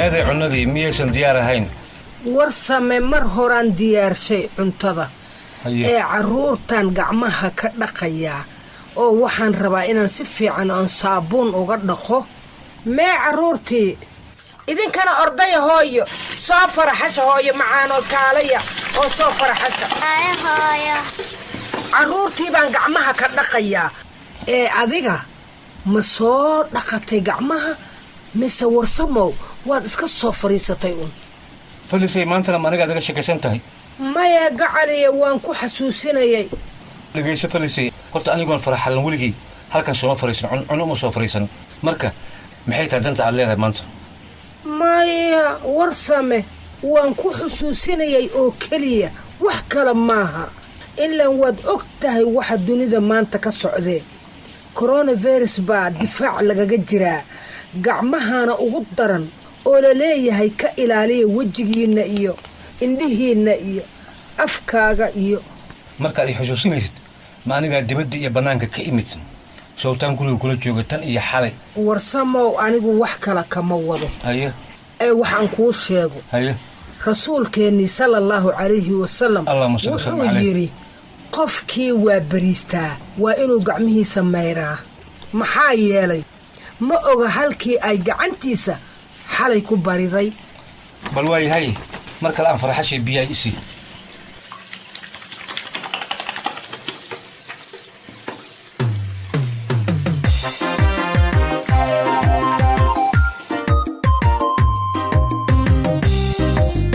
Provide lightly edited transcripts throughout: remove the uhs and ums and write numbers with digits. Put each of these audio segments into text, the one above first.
هذا عنادي ميسن ديار هين warsame mar horaan diyaarshay cuntada ee caruurtan gacmaha ka dhaqaya oo waxaan rabaa inaan si fiican aan saabuun uga dhaqo mee caruurtii idinkana ordaya hooyo soo faraxasha hooyo macaan oo kaalaya oo soo faraxasha hooyo caruurtii baan gacmaha ka dhaqaya ee adiga ma soo dhaqatay gacmaha mise warsamow waad iska soo fariisatay فلسي ما أنت لما نقعد نشكي سنتهي ما يقعلي وانكو حسوسيني لقيس فلسي قلت أنا يقول فرح حلن ولقي هل كان سوما فريسن عنو سوما فريسن مركا محيط عدنت عليها ما أنت ما ورسمه وانكو حسوسيني أو كلية وحكا لماها إلا واد أكتهي واحد دوني ما أنت كالسعودي كورونا فيروس بعد دفاع لغا جرا قعمهانا أغدرا oo la leeyahay ka ilaaliya wajigiina iyo indhihiina iyo afkaaga iyo marka ay xusuusinaysid ma aniga dibadda iyo banaanka ka imid sawtaan guriga kula jooga tan iyo xalay warsamow anigu wax kala kama wado ee waxaan kuu sheego rasuulkeeni sallallahu alayhi wasallam wuxuu yiri qofkii waa bariistaa waa inuu gacmihiisa mayraa maxaa yeelay ma oga halkii ay gacantiisa حالي كباري ذي بلواي هاي مركل الآن فرحشي بياي إسي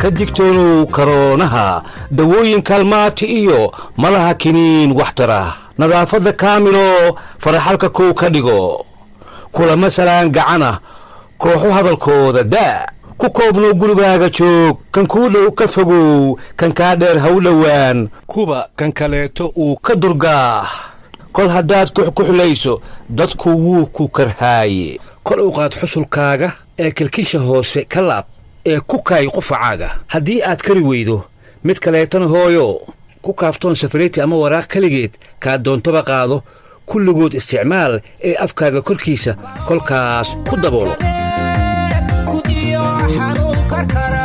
كدكتورو كورونها دووين كلمات إيو ملها كنين واحتراه نظافة كاملو فرحالك كو كدقو كل مثلا قعنا kooxu hadalkooda daa ku koobno gurigaaga joog kan kuu dhow ka fogow kan kaa dheer ha u dhowaan kuba kan kaleeto uu ka durgaa kol haddaad kuxkuxulayso dadku wuu ku karhaaye kol u qaad xusulkaaga ee kilkisha hoose ka laab ee ku kaay qufacaaga haddii aad kari weydo mid kaleetana hooyo ku kaaftoon safareeti ama waraaq kaligeed kaa doontoba qaado kulligood isticmaal ee afkaaga korkiisa kolkaas ku daboolo حنون كركرة